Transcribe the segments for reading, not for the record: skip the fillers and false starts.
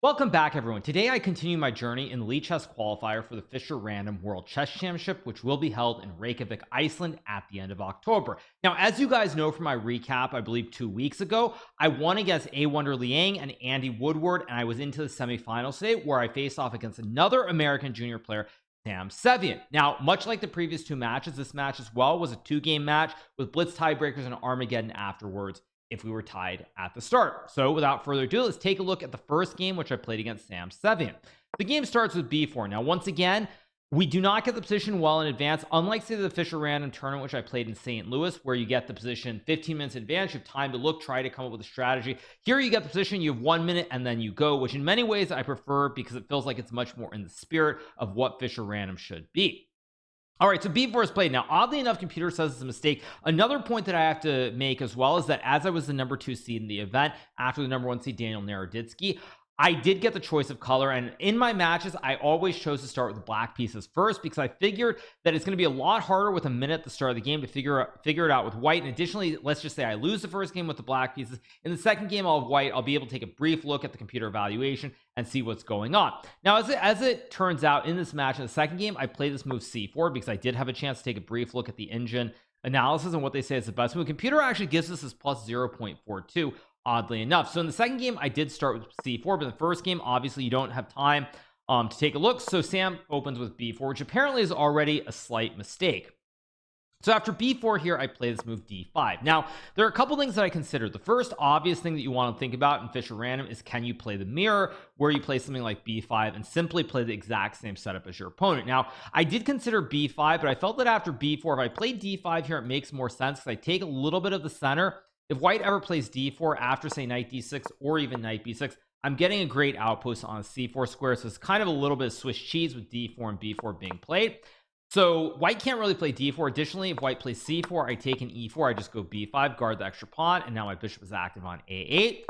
Welcome back, everyone. Today I continue my journey in the Elite Chess Qualifier for the Fischer Random World Chess Championship, which will be held in Reykjavik, Iceland at the end of October. Now, as you guys know from my recap, I believe 2 weeks ago, I won against A. Wonder Liang and Andy Woodward, and I was into the semifinals today where I faced off against another American junior player, Sam Sevian. Now, much like the previous 2 matches, this match as well was a 2-game match with blitz tiebreakers and Armageddon afterwards if we were tied at the start. So without further ado, let's take a look at the first game, which I played against Sam Sevian. The game starts with b4. Now, once again, we do not get the position well in advance, unlike say the Fischer Random tournament, which I played in St. Louis, where you get the position 15 minutes in advance. You have time to look, try to come up with a strategy. Here you get the position, you have 1 minute, and then you go, which in many ways I prefer because it feels like it's much more in the spirit of what Fischer Random should be. All right, so b4 is played. Now, oddly enough, computer says it's a mistake. Another point that I have to make as well is that as I was the number 2 seed in the event after the number 1 seed Daniel Naroditsky, I did get the choice of color, and in my matches I always chose to start with the black pieces first because I figured that it's going to be a lot harder with a minute at the start of the game to figure it out with white. And additionally, let's just say I lose the first game with the black pieces. In the second game I'll have white. I'll be able to take a brief look at the computer evaluation and see what's going on. Now, as it turns out, in this match in the second game I played this move c4 because I did have a chance to take a brief look at the engine analysis and what they say is the best move. Computer actually gives us this plus 0.42, oddly enough. So in the second game I did start with c4, but in the first game obviously you don't have time to take a look, so Sam opens with b4, which apparently is already a slight mistake. So after b4 here I play this move d5. Now there are a couple things that I consider. The first obvious thing that you want to think about in Fischer Random is, can you play the mirror, where you play something like b5 and simply play the exact same setup as your opponent. Now I did consider b5, but I felt that after b4, if I play d5 here, it makes more sense because I take a little bit of the center. If white ever plays d4 after say knight d6 or even knight b6, I'm getting a great outpost on a c4 square. So it's kind of a little bit of Swiss cheese with d4 and b4 being played. So white can't really play d4. Additionally, if white plays c4, I take an e4, I just go b5, guard the extra pawn, and now my bishop is active on a8.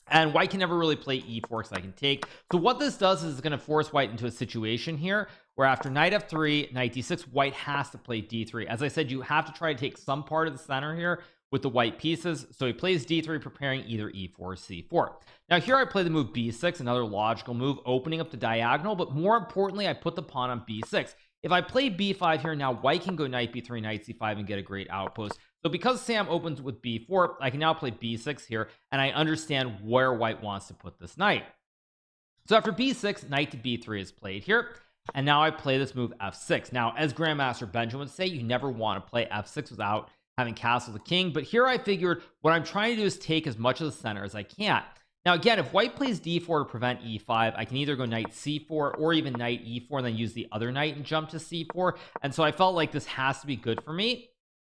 And white can never really play e4 because I can take. So what this does is it's going to force white into a situation here where after knight f3, knight d6, white has to play d3. As I said, you have to try to take some part of the center here with the white pieces. So he plays d3, preparing either e4 or c4. Now here I play the move b6, another logical move, opening up the diagonal, but more importantly I put the pawn on b6. If I play b5 here, now white can go knight b3, knight c5 and get a great outpost. So because Sam opens with b4, I can now play b6 here, and I understand where white wants to put this knight. So after b6, knight to b3 is played here, and now I play this move f6. Now, as Grandmaster Benjamin would say, you never want to play f6 without having castle the king, but here I figured what I'm trying to do is take as much of the center as I can. Now again, if white plays d4 to prevent e5, I can either go knight c4 or even knight e4 and then use the other knight and jump to c4. And so I felt like this has to be good for me.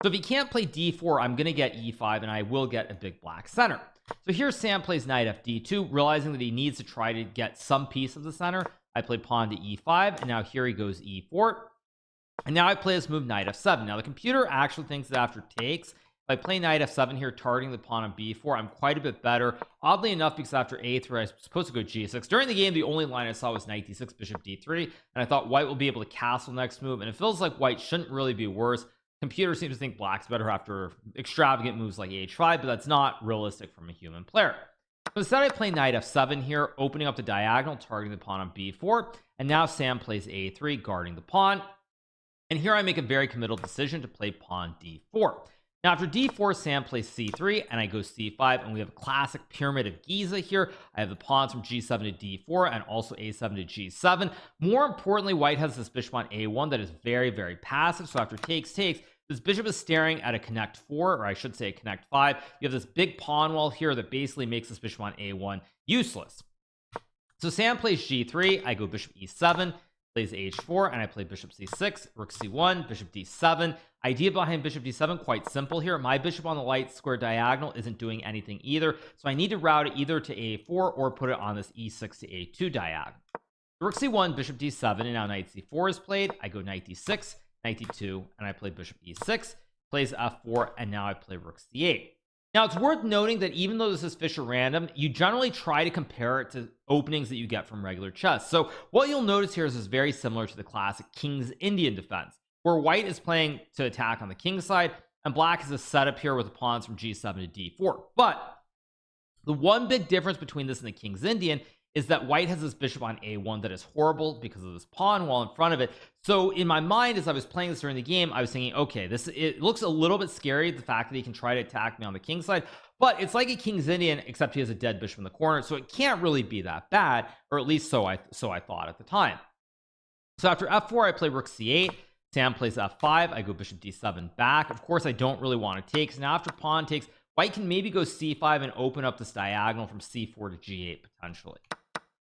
So if he can't play d4, I'm going to get e5 and I will get a big black center. So here Sam plays knight fd2, realizing that he needs to try to get some piece of the center. I play pawn to e5, and now here he goes e4. And now I play this move knight f7. Now the computer actually thinks that after takes, if I play knight f7 here, targeting the pawn on b4, I'm quite a bit better. Oddly enough, because after a3 I was supposed to go g6. During the game, the only line I saw was knight d6, bishop d3, and I thought white will be able to castle next move, and it feels like white shouldn't really be worse. Computer seems to think black's better after extravagant moves like h5, but that's not realistic from a human player. So instead I play knight f7 here, opening up the diagonal, targeting the pawn on b4, and now Sam plays a3, guarding the pawn. And here I make a very committal decision to play pawn d4. Now after d4, Sam plays c3, and I go c5, and we have a classic pyramid of Giza here. I have the pawns from g7 to d4 and also a7 to g7. More importantly, white has this bishop on a1 that is very, very passive. So after takes, this bishop is staring at a connect 4, or I should say a connect 5. You have this big pawn wall here that basically makes this bishop on a1 useless. So Sam plays g3, I go bishop e7, plays h4, and I play bishop c6, rook c1, bishop d7. Idea behind bishop d7, quite simple here. My bishop on the light square diagonal isn't doing anything either, so I need to route it either to a4 or put it on this e6 to a2 diagonal. Rook c1, bishop d7, and now knight c4 is played. I go knight d6, knight d2, and I play bishop e6, plays f4, and now I play rook c8. Now it's worth noting that even though this is Fischer Random, you generally try to compare it to openings that you get from regular chess. So what you'll notice here is this very similar to the classic King's Indian defense, where white is playing to attack on the king side and black is a setup here with the pawns from g7 to d4. But The one big difference between this and the King's Indian is that white has this bishop on a1 that is horrible because of this pawn wall in front of it. So in my mind, as I was playing this during the game, I was thinking, okay, it looks a little bit scary, the fact that he can try to attack me on the king side, but it's like a King's Indian, except he has a dead bishop in the corner, so it can't really be that bad, or at least so I thought at the time. So after f4, I play rook c8. Sam plays f5. I go bishop d7 back. Of course, I don't really want to take. So now after pawn takes, white can maybe go c5 and open up this diagonal from c4 to g8 potentially.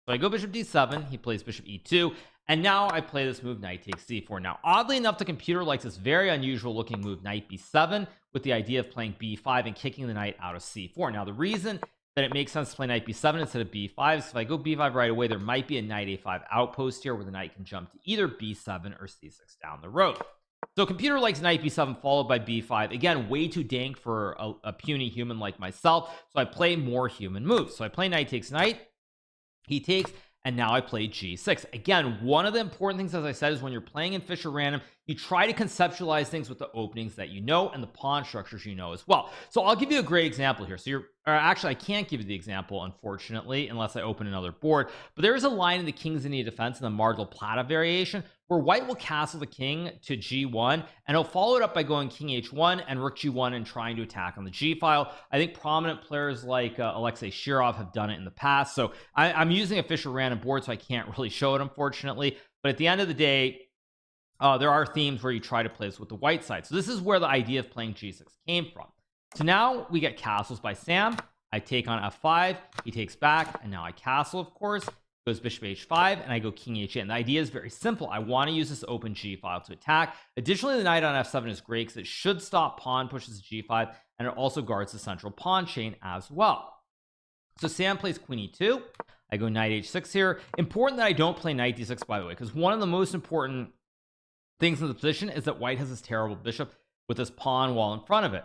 So I go bishop d7. He plays bishop e2. And now I play this move, knight takes c4. Now, oddly enough, the computer likes this very unusual looking move, knight b7, with the idea of playing b5 and kicking the knight out of c4. Now, the reason that it makes sense to play knight b7 instead of b5 is if I go b5 right away, there might be a knight a5 outpost here where the knight can jump to either b7 or c6 down the road. So computer likes knight b7 followed by b5. Again, way too dank for a puny human like myself, so I play more human moves. So I play knight takes knight, he takes, and now I play g6. Again, one of the important things, as I said, is when you're playing in Fischer Random, you try to conceptualize things with the openings that you know and the pawn structures you know as well. So I'll give you a great example here. So actually, I can't give you the example, unfortunately, unless I open another board. But there is a line in the King's Indian defense in the Mar del Plata variation where white will castle the king to g1, and he'll follow it up by going king h1 and rook g1 and trying to attack on the g file. I think prominent players like Alexei Shirov have done it in the past. So I'm using a Fischer Random board, so I can't really show it, unfortunately. But at the end of the day, there are themes where you try to play this with the white side. So this is where the idea of playing g6 came from. So now we get castles by Sam. I take on f5, he takes back, and now I castle, of course. Goes bishop h5, and I go king h8. And the idea is very simple. I want to use this open g file to attack. Additionally, the knight on f7 is great because it should stop pawn pushes to g5, and it also guards the central pawn chain as well. So Sam plays queen e2. I go knight h6 here. Important that I don't play knight d6, by the way, because one of the most important things in the position is that white has this terrible bishop with this pawn wall in front of it.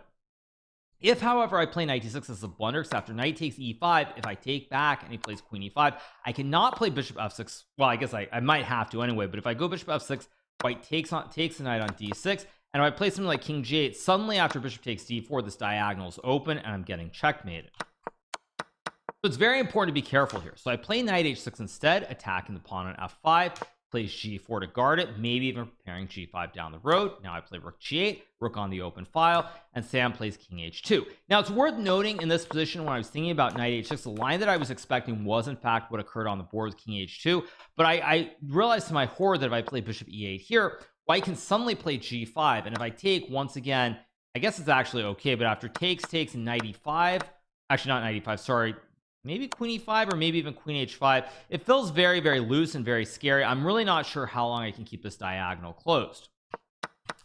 If, however, I play knight d6 as a blunder, because after knight takes e5, if I take back and he plays queen e5, I cannot play bishop f6. Well, I guess I might have to anyway, but if I go bishop f6, white takes the knight on d6, and if I play something like king g8, suddenly after bishop takes d4, this diagonal is open and I'm getting checkmated. So it's very important to be careful here. So I play knight h6 instead, attacking the pawn on f5, plays g4 to guard it, maybe even preparing g5 down the road. Now I play rook g8, rook on the open file, and Sam plays king h2. Now it's worth noting in this position, when I was thinking about knight h6, the line that I was expecting was in fact what occurred on the board with king h2, but I realized to my horror that if I play bishop e8 here, white can suddenly play g5, and if I take, once again, I guess it's actually okay, but after takes and knight e5, actually not knight e5, sorry, maybe queen e5 or maybe even queen h5, it feels very, very loose and very scary. I'm really not sure how long I can keep this diagonal closed.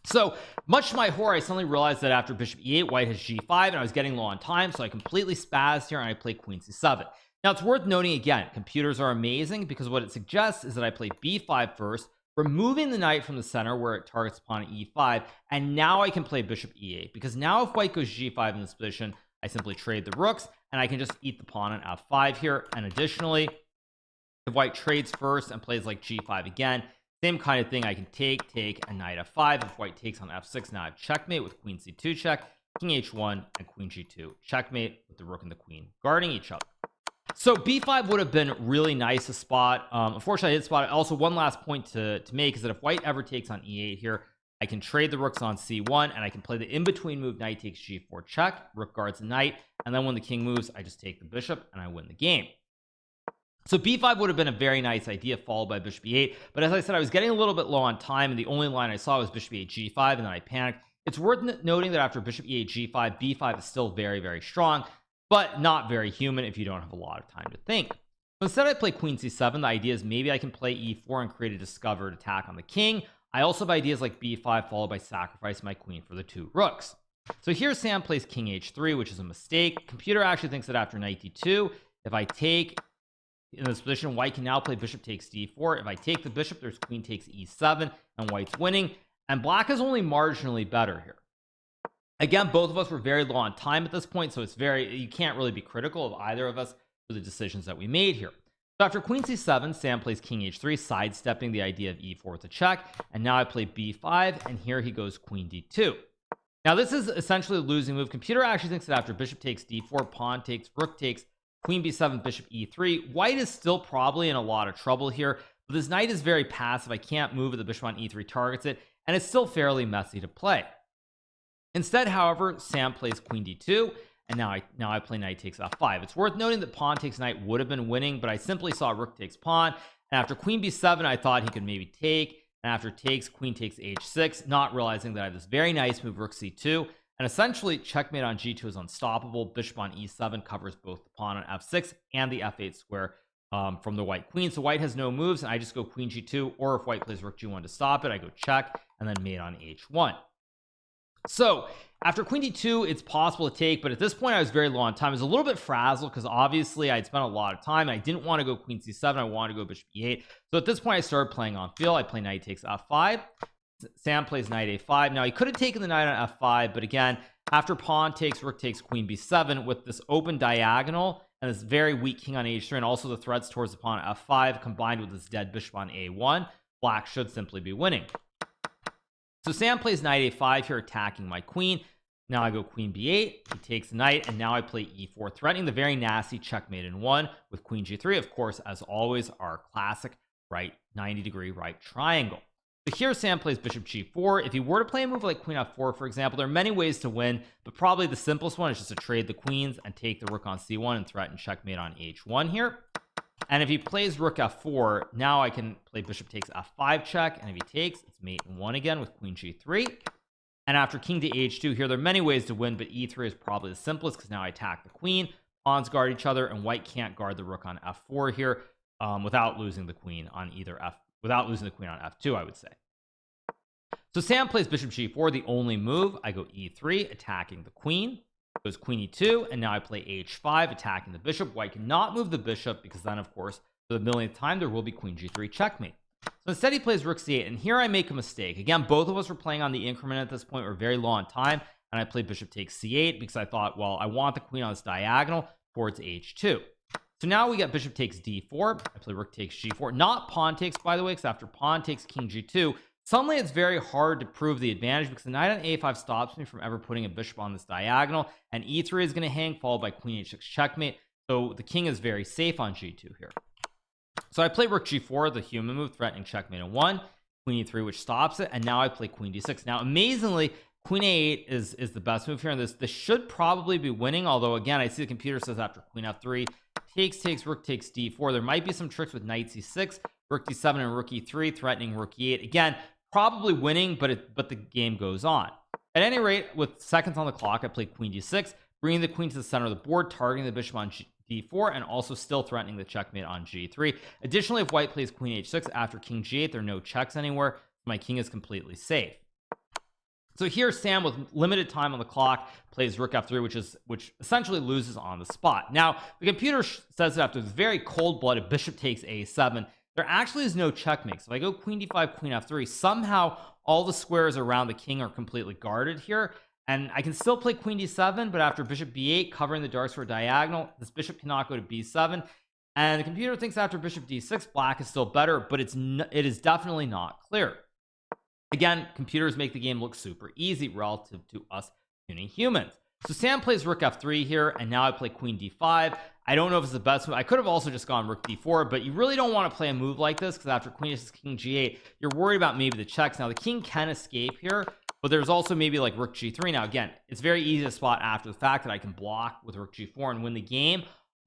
So much to my horror, I suddenly realized that after bishop e8, white has g5, and I was getting low on time, so I completely spazzed here and I play queen c7. Now it's worth noting again, computers are amazing because what it suggests is that I play b5 first, removing the knight from the center where it targets pawn e5, and now I can play bishop e8, because now if white goes g5 in this position, I simply trade the rooks and I can just eat the pawn on f5 here. And additionally, if white trades first and plays like g5 again, same kind of thing. I can take and knight f5. If white takes on f6, now I have checkmate with queen c2 check, king h1, and queen g2 checkmate with the rook and the queen guarding each other. So b5 would have been really nice to spot. Unfortunately, I did spot it. Also, one last point to make is that if white ever takes on e8 here, I can trade the rooks on c1, and I can play the in-between move knight takes g4 check, rook guards the knight, and then when the king moves, I just take the bishop and I win the game. So b5 would have been a very nice idea, followed by bishop e8, but as I said, I was getting a little bit low on time, and the only line I saw was bishop e8 g5, and then I panicked. It's worth noting that after bishop e8 g5, b5 is still very, very strong, but not very human if you don't have a lot of time to think. So instead I play queen c7. The idea is maybe I can play e4 and create a discovered attack on the king. I also have ideas like b5 followed by sacrifice my queen for the two rooks. So here Sam plays king h3, which is a mistake. Computer actually thinks that after knight d2, if I take in this position, white can now play bishop takes d4. If I take the bishop, there's queen takes e7, and white's winning, and black is only marginally better here. Again, both of us were very low on time at this point, so you can't really be critical of either of us for the decisions that we made here. So after queen c7, Sam plays king h3, sidestepping the idea of e4 with a check, and now I play b5, and here he goes queen d2. Now this is essentially a losing move. Computer actually thinks that after bishop takes d4, pawn takes, rook takes, queen b7, bishop e3. White is still probably in a lot of trouble here, but this knight is very passive. I can't move it. The bishop on e3 targets it, and it's still fairly messy to play. Instead, however, Sam plays queen d2, and now I play knight takes f5. It's worth noting that pawn takes knight would have been winning, but I simply saw rook takes pawn, and after queen b7 I thought he could maybe take, and after takes, queen takes h6, not realizing that I have this very nice move, rook c2, and essentially checkmate on g2 is unstoppable. Bishop on e7 covers both the pawn on f6 and the f8 square from the white queen. So white has no moves, and I just go queen g2, or if white plays rook g1 to stop it, I go check and then mate on h1. So after queen d2, it's possible to take, but at this point I was very low on time. I was a little bit frazzled because obviously I'd spent a lot of time. I didn't want to go queen c7. I wanted to go bishop e8. So at this point I started playing on field. I play knight takes f5. Sam plays knight a5. Now he could have taken the knight on f5, but again, after pawn takes, rook takes queen b7 with this open diagonal and this very weak king on h3, and also the threats towards the pawn on f5 combined with this dead bishop on a1, black should simply be winning. So Sam plays knight a5 here, attacking my queen. Now I go queen b8. He takes the knight, and now I play e4, threatening the very nasty checkmate in one with queen g3. Of course, as always, our classic right 90-degree right triangle. So here Sam plays bishop g4. If he were to play a move like queen f4, for example, there are many ways to win, but probably the simplest one is just to trade the queens and take the rook on c1 and threaten checkmate on h1 here. And if he plays rook f4, now I can play bishop takes f5 check, and if he takes, it's mate in one again with queen g3. And after king to h2 here, there are many ways to win, but e3 is probably the simplest because now I attack the queen, pawns guard each other, and white can't guard the rook on f4 here without losing the queen on f2, I would say. So Sam plays bishop g4, the only move. I go e3, attacking the queen. Goes queen e2, and now I play h5, attacking the bishop. White cannot move the bishop because then, of course, for the millionth time, there will be queen g3 checkmate. So instead he plays rook c8, and here I make a mistake. Again, both of us were playing on the increment at this point. We're very low on time, and I played bishop takes c8 because I thought, well, I want the queen on this diagonal towards h2. So now we get bishop takes d4. I play rook takes g4, not pawn takes, by the way, because after pawn takes king g2, suddenly it's very hard to prove the advantage because the knight on a5 stops me from ever putting a bishop on this diagonal, and e3 is going to hang, followed by queen h6 checkmate. So the king is very safe on g2 here. So I play rook g4, the human move, threatening checkmate in one, queen e3, which stops it, and now I play queen d6. Now amazingly, queen a8 is the best move here, and this should probably be winning, although again I see the computer says after queen f3 takes rook takes d4. There might be some tricks with knight c6, rook d7, and rook e3, threatening rook e8. Again, probably winning, but the game goes on. At any rate, with seconds on the clock, I played queen d6, bringing the queen to the center of the board, targeting the bishop on d4, and also still threatening the checkmate on g3. Additionally, if white plays queen h6 after king g8, there are no checks anywhere. My king is completely safe. So here Sam, with limited time on the clock, plays rook f3, which essentially loses on the spot. Now the computer says that after this very cold-blooded bishop takes a7, there actually is no checkmate. So if I go queen d5, queen f3, somehow all the squares around the king are completely guarded here, and I can still play queen d7, but after bishop b8 covering the dark square diagonal, this bishop cannot go to b7, and the computer thinks after bishop d6 black is still better, but it is definitely not clear. Again, computers make the game look super easy relative to us puny humans. So Sam plays rook f3 here, and now I play queen d5. I don't know if it's the best move. I could have also just gone rook d4, but you really don't want to play a move like this because after queen h6 king g8, you're worried about maybe the checks. Now the king can escape here, but there's also maybe like rook g3. Now again, it's very easy to spot after the fact that I can block with rook g4 and win the game,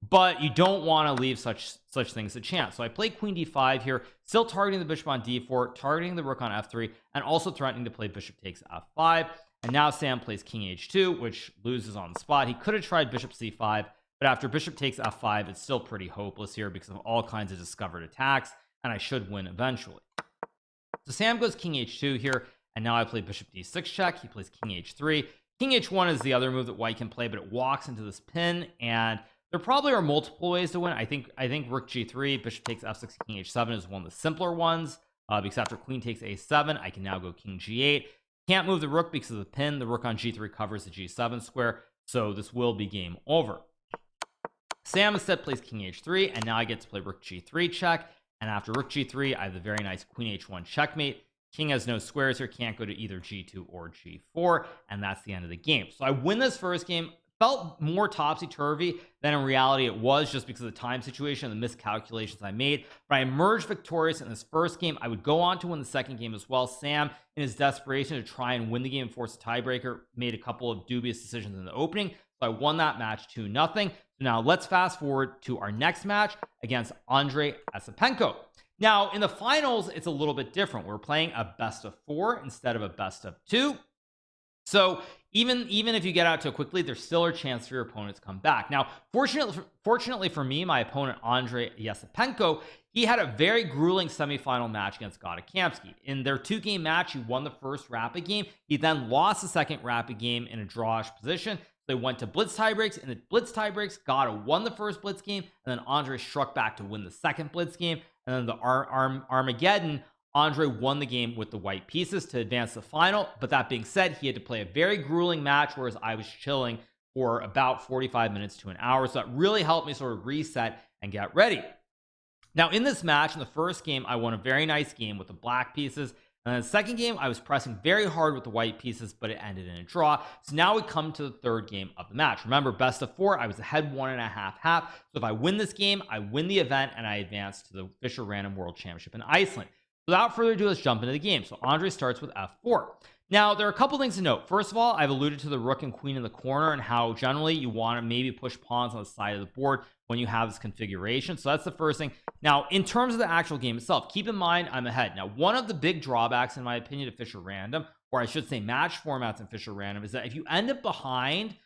but you don't want to leave such things a chance. So I play queen d5 here, still targeting the bishop on d4, targeting the rook on f3, and also threatening to play bishop takes f5. And now Sam plays king h2, which loses on the spot. He could have tried bishop c5, but after bishop takes f5, it's still pretty hopeless here because of all kinds of discovered attacks, and I should win eventually. So Sam goes king h2 here, and now I play bishop d6 check. He plays king h3. King h1 is the other move that white can play, but it walks into this pin, and there probably are multiple ways to win. I think rook g3, bishop takes f6, king h7 is one of the simpler ones, because after queen takes a7, I can now go king g8. Can't move the rook because of the pin. The rook on g3 covers the g7 square, so this will be game over. Sam instead plays king h3, and now I get to play rook g3 check, and after rook g3 I have the very nice queen h1 checkmate. King has no squares here, can't go to either g2 or g4, and that's the end of the game. So I win this first game felt more topsy-turvy than in reality it was, just because of the time situation and the miscalculations I made. But I emerged victorious in this first game. I would go on to win the second game as well. Sam, in his desperation to try and win the game and force a tiebreaker, made a couple of dubious decisions in the opening, so I won that match 2-0. So now let's fast forward to our next match against Andrei Esipenko. Now in the finals, it's a little bit different. We're playing a best of 4 instead of a best of 2. So even if you get out too quickly, there's still a chance for your opponent to come back. Now, fortunately for me, my opponent Andrei Esipenko, he had a very grueling semifinal match against Gadakamsky. In their 2-game match, he won the first rapid game. He then lost the second rapid game in a drawish position. They went to blitz tiebreaks. In the blitz tiebreaks, Gada won the first blitz game, and then Andre struck back to win the second blitz game. And then the Armageddon, Andre won the game with the white pieces to advance the final. But that being said, he had to play a very grueling match, whereas I was chilling for about 45 minutes to an hour. So that really helped me sort of reset and get ready. Now in this match, in the first game, I won a very nice game with the black pieces. And then the second game, I was pressing very hard with the white pieces, but it ended in a draw. So now we come to the third game of the match. Remember, best of 4, I was ahead 1.5. So if I win this game, I win the event and I advance to the Fischer Random World Championship in Iceland. Without further ado, let's jump into the game. So Andre starts with f4. Now, there are a couple things to note. First of all, I've alluded to the rook and queen in the corner and how generally you want to maybe push pawns on the side of the board when you have this configuration. So that's the first thing. Now, in terms of the actual game itself, keep in mind I'm ahead. Now, one of the big drawbacks, in my opinion, to Fischer Random, or I should say match formats in Fischer Random, is that if you end up behind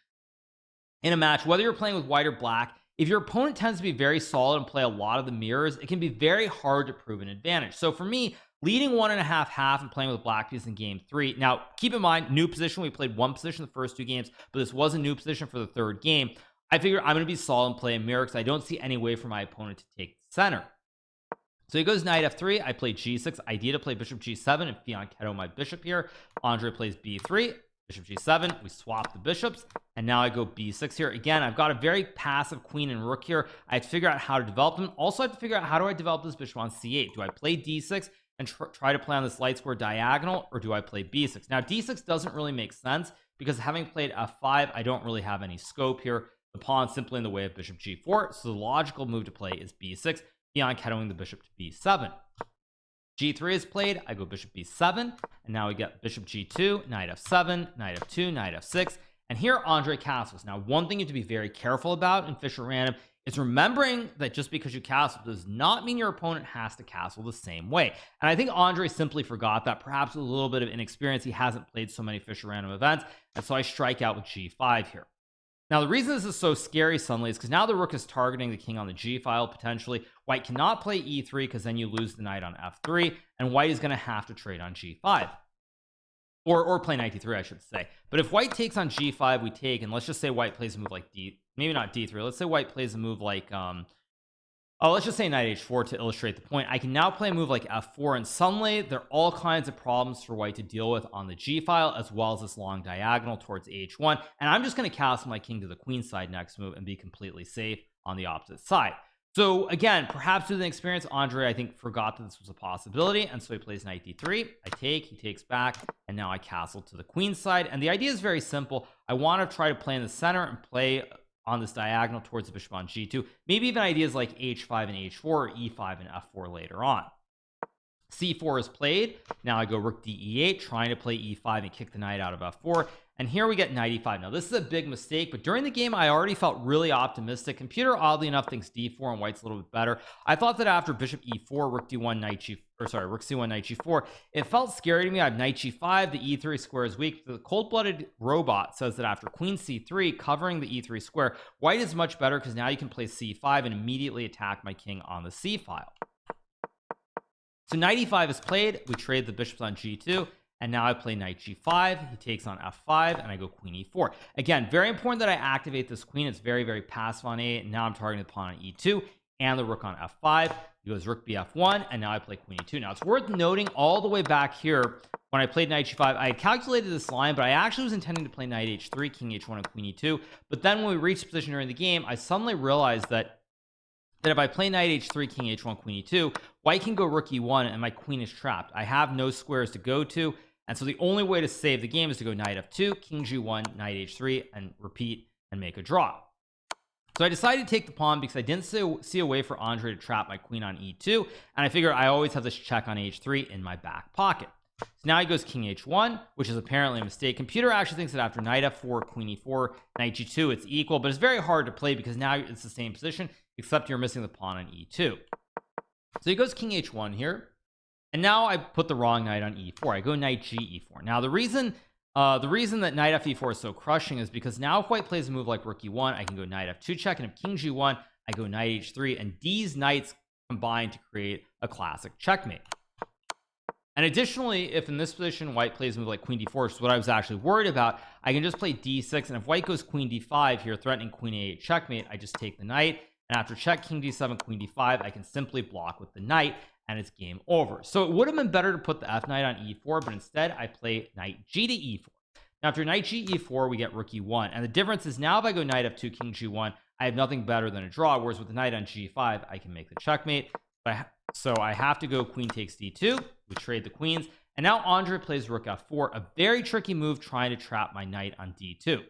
in a match, whether you're playing with white or black, if your opponent tends to be very solid and play a lot of the mirrors, it can be very hard to prove an advantage. So for me, leading 1.5 and playing with black pieces in game 3. Now, keep in mind, new position. We played one position the first 2 games, but this was a new position for the third game. I figure I'm going to be solid and play a mirror because I don't see any way for my opponent to take the center. So he goes knight f3. I play g6. Idea to play bishop g7 and fianchetto my bishop here. Andre plays b3. Bishop g7. We swap the bishops, and now I go b6 here. Again, I've got a very passive queen and rook here. I have to figure out how to develop them. Also, I have to figure out how do I develop this bishop on c8. Do I play d6 and try to play on this light square diagonal, or do I play b6? Now, d6 doesn't really make sense because having played f5, I don't really have any scope here. The pawn's simply in the way of bishop g4, so the logical move to play is b6, fianchettoing the bishop to b7. g3 is played. I go bishop b7, and now we get bishop g2, knight f7, knight f2, knight f6, and here Andre castles. Now, one thing you have to be very careful about in Fischer Random is remembering that just because you castle does not mean your opponent has to castle the same way. And I think Andre simply forgot that, perhaps with a little bit of inexperience. He hasn't played so many Fischer Random events, and so I strike out with g5 here. Now, the reason this is so scary suddenly is because now the rook is targeting the king on the g file potentially. White cannot play e3 because then you lose the knight on f3, and white is going to have to trade on g5. Or play knight d3, I should say. But if white takes on g5, we take, and let's just say white plays a move like maybe not d3. Let's say white plays a move like let's just say knight h4 to illustrate the point. I can now play a move like f4, and suddenly there are all kinds of problems for white to deal with on the g file, as well as this long diagonal towards h1. And I'm just going to castle my king to the queen side next move and be completely safe on the opposite side. So again, perhaps with an experience, Andre, I think, forgot that this was a possibility, and so he plays knight d3. I take, he takes back, and now I castle to the queen side. And the idea is very simple. I want to try to play in the center and play on this diagonal towards the bishop on g2. Maybe even ideas like h5 and h4, or e5 and f4 later on. c4 is played. Now I go rook d8, trying to play e5 and kick the knight out of f4. And here we get knight e5. Now, this is a big mistake, but during the game, I already felt really optimistic. Computer, oddly enough, thinks d4 and white's a little bit better. I thought that after bishop e4, rook d1, knight g, or sorry, rook c1, knight g4, it felt scary to me. I have knight g5, the e3 square is weak. The cold-blooded robot says that after queen c3, covering the e3 square, white is much better because now you can play c5 and immediately attack my king on the c file. So knight e5 is played. We trade the bishops on g2. And now I play knight g5. He takes on f5, and I go queen e4. Again, very important that I activate this queen. It's very, very passive on a8. And now I'm targeting the pawn on e2 and the rook on f5. He goes rook bf1, and now I play queen e2. Now, it's worth noting all the way back here when I played knight g5, I had calculated this line, but I actually was intending to play knight h3, king h1, and queen e2. But then when we reached position during the game, I suddenly realized that if I play knight h3, king h1, queen e2, white can go rook e1, and my queen is trapped. I have no squares to go to. And so the only way to save the game is to go knight f2, king g1, knight h3, and repeat and make a draw. So I decided to take the pawn because I didn't see a way for Andre to trap my queen on e2, and I figured I always have this check on h3 in my back pocket. So now he goes king h1, which is apparently a mistake. Computer actually thinks that after knight f4, queen e4, knight g2, it's equal, but it's very hard to play because now it's the same position, except you're missing the pawn on e2. So he goes king h1 here, and now I put the wrong knight on e4. I go knight g e4. Now the reason that knight f e4 is so crushing is because now if white plays a move like rook e1, I can go knight f2 check, and if king g1, I go knight h3, and these knights combine to create a classic checkmate. And additionally, if in this position white plays a move like queen d4, which is what I was actually worried about, I can just play d6, and if white goes queen d5 here, threatening queen a8 checkmate, I just take the knight, and after check king d7, queen d5, I can simply block with the knight, and it's game over. So it would have been better to put the f knight on e4, but instead I play knight g to e4. Now after knight g e4, we get rook e1, and the difference is now if I go knight f2, king g1, I have nothing better than a draw, whereas with the knight on g5, I can make the checkmate. So I have to go queen takes d2. We trade the queens, and now Andre plays rook f4, a very tricky move trying to trap my knight on d2. So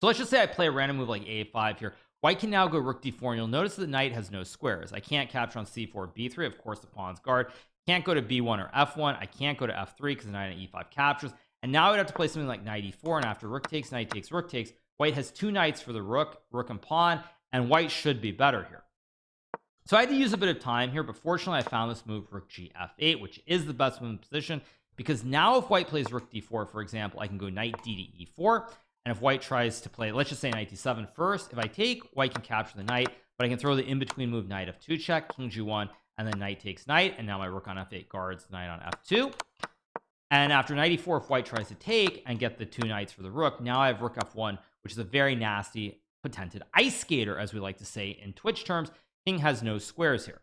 let's just say I play a random move like a5 here. White can now go rook d4, and you'll notice that the knight has no squares. I can't capture on c4 or b3. Of course, the pawn's guard. Can't go to b1 or f1. I can't go to f3 because the knight on e5 captures. And now I'd have to play something like knight e4, and after rook takes, knight takes, rook takes, white has two knights for the rook and pawn, and white should be better here. So I had to use a bit of time here, but fortunately I found this move rook g f8, which is the best move in position, because now if white plays rook d4, for example, I can go knight d to e4, and if white tries to play, let's just say knight d7 first, if I take, white can capture the knight, but I can throw the in-between move knight f2 check, king g1, and then knight takes knight, and now my rook on f8 guards the knight on f2. And after knight e4, if white tries to take and get the two knights for the rook, now I have rook f1, which is a very nasty, patented ice skater, as we like to say in Twitch terms. King has no squares here.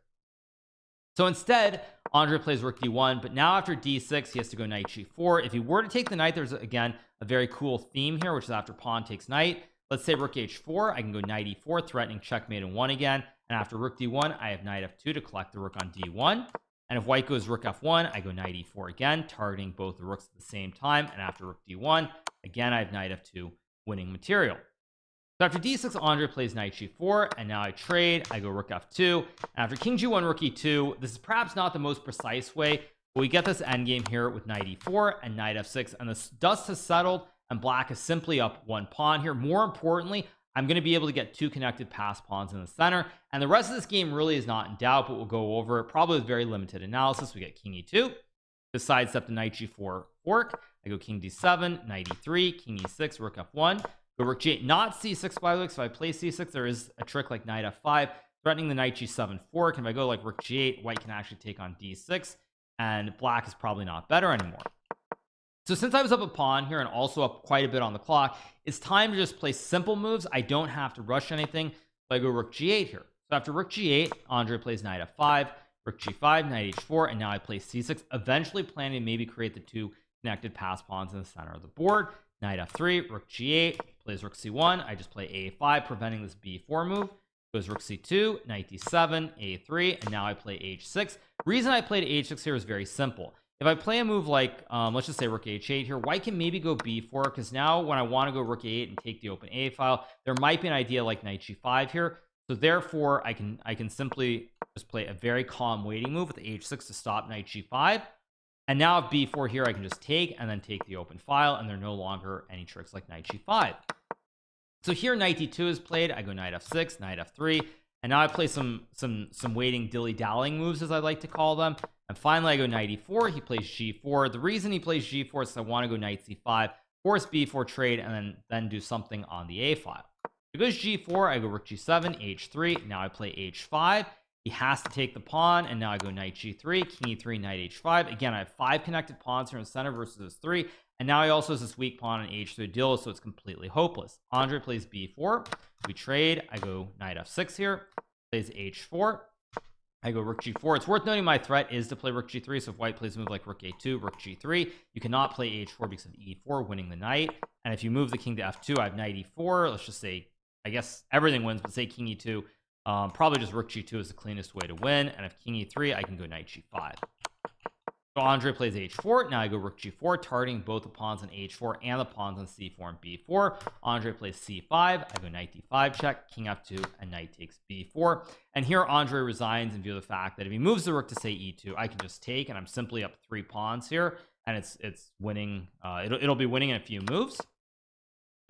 So instead, Andre plays rook d1, but now after d6, he has to go knight g4. If he were to take the knight, there's again a very cool theme here, which is after pawn takes knight. Let's say rook h4, I can go knight e4, threatening checkmate in 1 again. And after rook d1, I have knight f2 to collect the rook on d1. And if white goes rook f1, I go knight e4 again, targeting both the rooks at the same time. And after rook d1, again, I have knight f2, winning material. So after d6, Andre plays knight g4, and now I trade. I go rook f2. And after king g1, rook e2, this is perhaps not the most precise way, but we get this endgame here with knight e4 and knight f6, and the dust has settled, and black is simply up one pawn here. More importantly, I'm going to be able to get two connected pass pawns in the center, and the rest of this game really is not in doubt, but we'll go over it probably with very limited analysis. We get king e2, to sidestep the knight g4 fork. I go king d7, knight e3, king e6, rook f1. Go rook g8, not c6 by the way. So if I play c6, there is a trick like knight f5, threatening the knight g7 fork. And if I go like rook g8, white can actually take on d6, and black is probably not better anymore. So since I was up a pawn here and also up quite a bit on the clock, it's time to just play simple moves. I don't have to rush anything. So I go rook g8 here. So after rook g8, Andre plays knight f5, rook g5, knight h4, and now I play c6, eventually planning to maybe create the two connected pass pawns in the center of the board. Knight f3, rook g8, plays rook c1. I just play a5, preventing this b4 move. Goes rook c2, knight d7, a3, and now I play h6. Reason I played h6 here is very simple. If I play a move like, let's just say rook h8 here, white can maybe go b4, because now when I want to go rook a8 and take the open a file, there might be an idea like knight g5 here. So therefore, I can simply just play a very calm waiting move with h6 to stop knight g5. And now if b4 here, I can just take and then take the open file, and there are no longer any tricks like knight g5. So here knight d2 is played. I go knight f6, knight f3, and now I play some waiting dilly-dallying moves, as I like to call them. And finally, I go knight e4. He plays g4. The reason he plays g4 is I want to go knight c5, force b4 trade, and then do something on the a file. If it goes g4, I go rook g7, h3. Now I play h5. He has to take the pawn, and now I go knight g3, king e3, knight h5. Again, I have 5 connected pawns here in the center versus his 3, and now he also has this weak pawn on h3 to deal with, so it's completely hopeless. Andre plays b4. We trade. I go knight f6 here. Plays h4. I go rook g4. It's worth noting my threat is to play rook g3, so if white plays a move like rook a2, rook g3, you cannot play h4 because of e4, winning the knight. And if you move the king to f2, I have knight e4. Let's just say, I guess everything wins, but say king e2. Probably just rook g2 is the cleanest way to win, and if king e3, I can go knight g5. So Andre plays h4. Now I go rook g4, targeting both the pawns on h4 and the pawns on c4 and b4. Andre plays c5. I go knight d5 check, king f2, and knight takes b4. And here Andre resigns in view of the fact that if he moves the rook to say e2, I can just take, and I'm simply up 3 pawns here, and it's winning. It'll be winning in a few moves.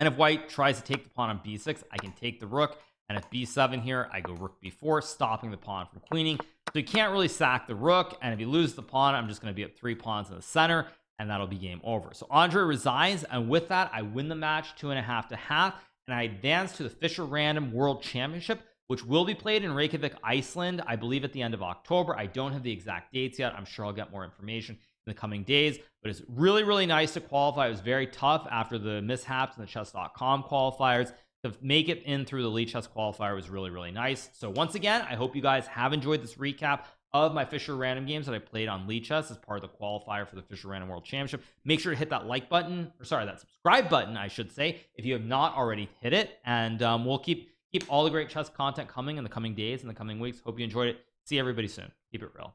And if white tries to take the pawn on b6, I can take the rook. And at b7 here, I go rook b4, stopping the pawn from queening. So he can't really sack the rook. And if he loses the pawn, I'm just going to be up 3 pawns in the center, and that'll be game over. So Andre resigns, and with that, I win the match 2.5 to half, and I advance to the Fischer Random World Championship, which will be played in Reykjavik, Iceland, I believe at the end of October. I don't have the exact dates yet. I'm sure I'll get more information in the coming days, but it's really, really nice to qualify. It was very tough after the mishaps in the chess.com qualifiers. To make it in through the Lichess qualifier was really, really nice. So once again, I hope you guys have enjoyed this recap of my Fischer Random games that I played on Lichess as part of the qualifier for the Fischer Random World Championship. Make sure to hit that like button, or sorry, that subscribe button, I should say, if you have not already hit it. And we'll keep all the great chess content coming in the coming days and the coming weeks. Hope you enjoyed it. See everybody soon. Keep it real.